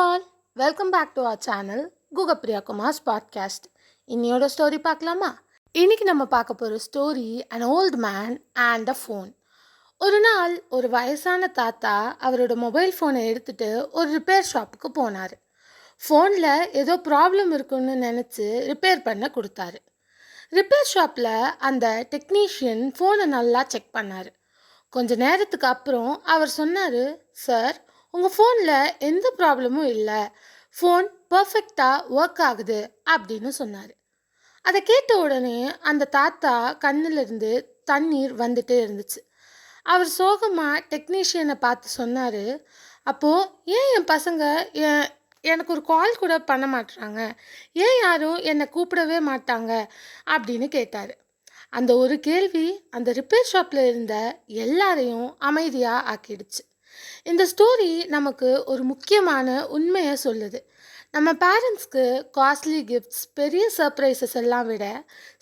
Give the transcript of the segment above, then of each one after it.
all, welcome back to our channel Gugapriya Kumar's podcast. இன்னையோட story பார்க்கலாமா? இன்னைக்கு நம்ம பார்க்க போகிற story an old man and a phone. ஒரு நாள் ஒரு வயசான தாத்தா அவரோட மொபைல் ஃபோனை எடுத்துட்டு ஒரு ரிப்பேர் ஷாப்புக்கு போனார். ஃபோனில் ஏதோ ப்ராப்ளம் இருக்குன்னு நினச்சி ரிப்பேர் பண்ண கொடுத்தாரு. ரிப்பேர் ஷாப்பில் அந்த டெக்னீஷியன் ஃபோனை நல்லா செக் பண்ணார். கொஞ்ச நேரத்துக்கு அப்புறம் அவர் சொன்னார், சார், உங்கள் ஃபோனில் எந்த ப்ராப்ளமும் இல்லை, ஃபோன் பர்ஃபெக்டாக ஒர்க் ஆகுது அப்படின்னு சொன்னார். அதை கேட்ட உடனே அந்த தாத்தா கண்ணிலிருந்து தண்ணீர் வந்துட்டே இருந்துச்சு. அவர் சோகமாக டெக்னீஷியனை பார்த்து சொன்னார், அப்போது ஏன் என் பசங்க எனக்கு ஒரு கால் கூட பண்ண மாட்டுறாங்க, ஏன் யாரும் என்னை கூப்பிடவே மாட்டாங்க அப்படின்னு கேட்டார். அந்த ஒரு கேள்வி அந்த ரிப்பேர் ஷாப்பில் இருந்த எல்லாரையும் அமைதியாக ஆக்கிடுச்சு. இந்த ஸ்டோரி நமக்கு ஒரு முக்கியமான உண்மையை சொல்லுது. நம்ம பேரண்ட்ஸ்க்கு காஸ்ட்லி கிஃப்ட்ஸ், பெரிய சர்ப்ரைசஸ் எல்லாம் விட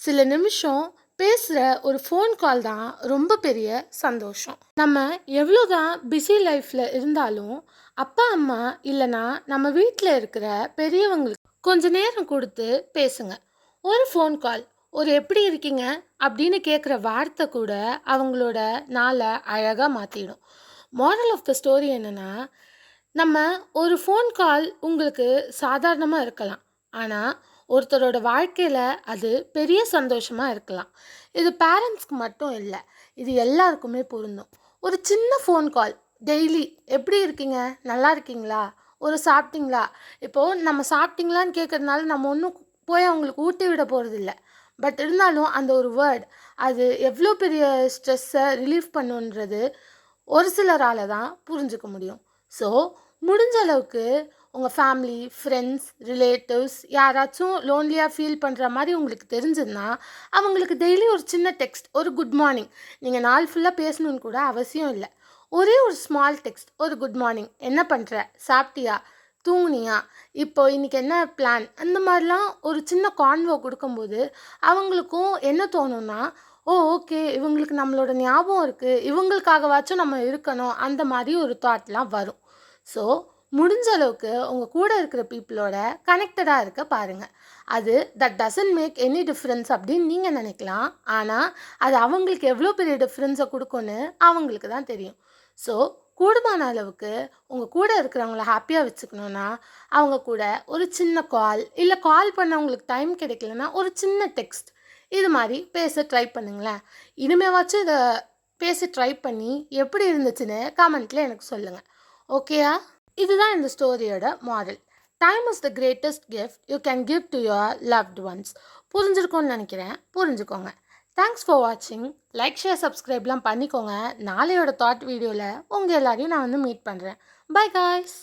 சில நிமிஷம் பேசுகிற ஒரு ஃபோன் கால் தான் ரொம்ப பெரிய சந்தோஷம். நம்ம எவ்வளோதான் பிஸி லைஃப்பில் இருந்தாலும் அப்பா அம்மா இல்லைனா நம்ம வீட்டில் இருக்கிற பெரியவங்களுக்கு கொஞ்ச நேரம் கொடுத்து பேசுங்க. ஒரு ஃபோன் கால், ஒரு எப்படி இருக்கீங்க அப்படின்னு கேட்குற வார்த்தை கூட அவங்களோட நாளை அழகாக மாற்றிடும். மாரல் ஆஃப் த ஸ்டோரி என்னென்னா, நம்ம ஒரு ஃபோன் கால் உங்களுக்கு சாதாரணமாக இருக்கலாம், ஆனால் ஒருத்தரோட வாழ்க்கையில் அது பெரிய சந்தோஷமாக இருக்கலாம். இது பேரண்ட்ஸ்க்கு மட்டும் இல்லை, இது எல்லாருக்குமே பொருந்தும். ஒரு சின்ன ஃபோன் கால், டெய்லி எப்படி இருக்கீங்க, நல்லா இருக்கீங்களா, ஒரு சாப்பிட்டீங்களா. இப்போது நம்ம சாப்பிட்டீங்களான்னு கேட்குறதுனால நம்ம ஒன்றும் போய் அவங்களுக்கு ஊட்டி விட போகிறதில்ல. பட் இருந்தாலும் அந்த ஒரு வேர்ட் அது எவ்வளோ பெரிய ஸ்ட்ரெஸ்ஸை ரிலீஃப் பண்ணுன்றது ஒரு சிலரால் தான் புரிஞ்சுக்க முடியும். ஸோ முடிஞ்ச அளவுக்கு உங்கள் ஃபேமிலி, ஃப்ரெண்ட்ஸ், ரிலேட்டிவ்ஸ் யாராச்சும் லோன்லியாக ஃபீல் பண்ணுற மாதிரி உங்களுக்கு தெரிஞ்சதுன்னா அவங்களுக்கு டெய்லி ஒரு சின்ன டெக்ஸ்ட், ஒரு குட் மார்னிங், நீங்கள் நாள் ஃபுல்லாக பேசணுன்னு கூட அவசியம் இல்லை, ஒரே ஒரு ஸ்மால் டெக்ஸ்ட், ஒரு குட் மார்னிங், என்ன பண்ணுற, சாப்பிட்டியா, தூங்குனியா, இப்போ இன்றைக்கி என்ன பிளான், அந்த மாதிரிலாம் ஒரு சின்ன கான்வோ கொடுக்கும்போது அவங்களுக்கும் என்ன தோணுன்னா, ஓ ஓகே, இவங்களுக்கு நம்மளோட ஞாபகம் இருக்குது, இவங்களுக்காகவாச்சும் நம்ம இருக்கணும், அந்த மாதிரி ஒரு தாட்லாம் வரும். ஸோ முடிஞ்ச அளவுக்கு உங்கள் கூட இருக்கிற பீப்புளோட கனெக்டடாக இருக்க பாருங்கள். அது that doesn't make any difference அப்படின்னு நீங்கள் நினைக்கலாம், ஆனால் அது அவங்களுக்கு எவ்வளோ பெரிய டிஃப்ரென்ஸை கொடுக்குன்னு அவங்களுக்கு தான் தெரியும். ஸோ கூடுமான அளவுக்கு உங்கள் கூட இருக்கிறவங்கள ஹாப்பியாக வச்சுக்கணுன்னா அவங்க கூட ஒரு சின்ன கால், இல்லை கால் பண்ணவங்களுக்கு டைம் கிடைக்கலன்னா ஒரு சின்ன டெக்ஸ்ட், இது மாதிரி பேச ட்ரை பண்ணுங்களேன். இனிமேவாச்சும் இதை பேச ட்ரை பண்ணி எப்படி இருந்துச்சுன்னு கமெண்ட்டில் எனக்கு சொல்லுங்கள். ஓகேயா? இதுதான் இந்த ஸ்டோரியோட moral. Time is the greatest gift you can give to your loved ones. புரிஞ்சிருக்கோன்னு நினைக்கிறேன், புரிஞ்சுக்கோங்க. தேங்க்ஸ் ஃபார் வாட்சிங். லைக், ஷேர், சப்ஸ்கிரைப்லாம் பண்ணிக்கோங்க. நாளையோட தாட் வீடியோவில் உங்கள் எல்லாரையும் நான் மீட் பண்ணுறேன். Bye guys.